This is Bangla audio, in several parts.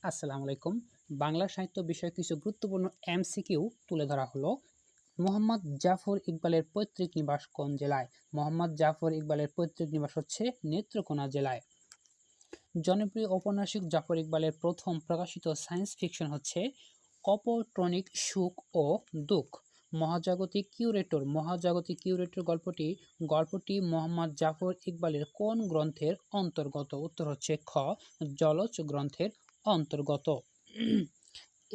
আসসালামু আলাইকুম। বাংলা সাহিত্য বিষয়ে কিছু গুরুত্বপূর্ণ এমসিকিউ তুলে ধরা হলো। মোহাম্মদ জাফর ইকবালের পৈতৃক নিবাস কোন জেলায়? মোহাম্মদ জাফর ইকবালের পৈতৃক নিবাস হচ্ছে নেত্রকোনা জেলায়। জনপ্রিয় ঔপন্যাসিক জাফর ইকবালের প্রথম প্রকাশিত সায়েন্স ফিকশন হচ্ছে অপট্রনিক সুখ ও দুঃখ। মহাজাগতিক কিউরেটর গল্পটি মোহাম্মদ জাফর ইকবালের কোন গ্রন্থের অন্তর্গত? উত্তর হচ্ছে খ, জলজ গ্রন্থের অন্তর্গত।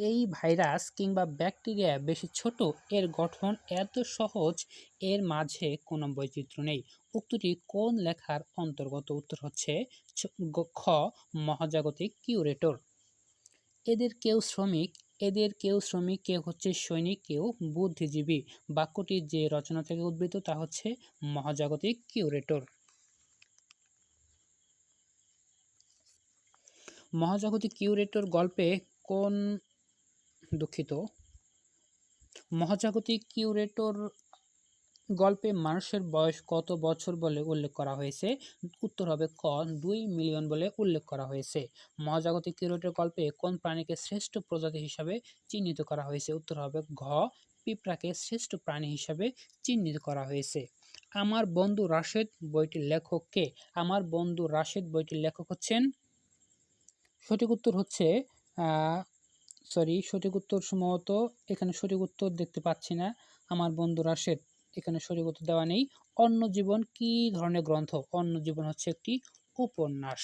এই ভাইরাস কিংবা ব্যাকটেরিয়া বেশি ছোট, এর গঠন এত সহজ, এর মাঝে কোনো বৈচিত্র্য নেই। উক্তিটি কোন লেখার অন্তর্গত? উত্তর হচ্ছে খ, মহাজাগতিক কিউরেটর। এদের কেউ শ্রমিক, কেউ হচ্ছে সৈনিক, কেউ বুদ্ধিজীবী। বাক্যটি যে রচনা থেকে উদ্ভূত তা হচ্ছে মহাজাগতিক কিউরেটর। মহাজাগতিক কিউরেটর গল্পে কোন দুঃখিত মহাজাগতিক কিউরেটর গল্পে মানুষের বয়স কত বছর বলে উল্লেখ করা হয়েছে? উত্তর হবে ক, 2 মিলিয়ন বলে উল্লেখ করা হয়েছে। মহাজাগতিক কিউরেটর গল্পে কোন প্রাণীকে শ্রেষ্ঠ প্রজাতি হিসাবে চিহ্নিত করা হয়েছে? উত্তর হবে ঘ, পিঁপড়াকে শ্রেষ্ঠ প্রাণী হিসাবে চিহ্নিত করা হয়েছে। আমার বন্ধু রাশেদ বইটির লেখক কে? আমার বন্ধু রাশেদ বইটির লেখক হচ্ছেন, সঠিক উত্তর হচ্ছে সঠিক উত্তর সম্ভবত এখানে সঠিক উত্তর দেখতে পাচ্ছি না। আমার বন্ধু রাশেদ, এখানে সঠিক উত্তর দেওয়া নেই। অন্য জীবন কি ধরনের গ্রন্থ? অন্য জীবন হচ্ছে একটি উপন্যাস।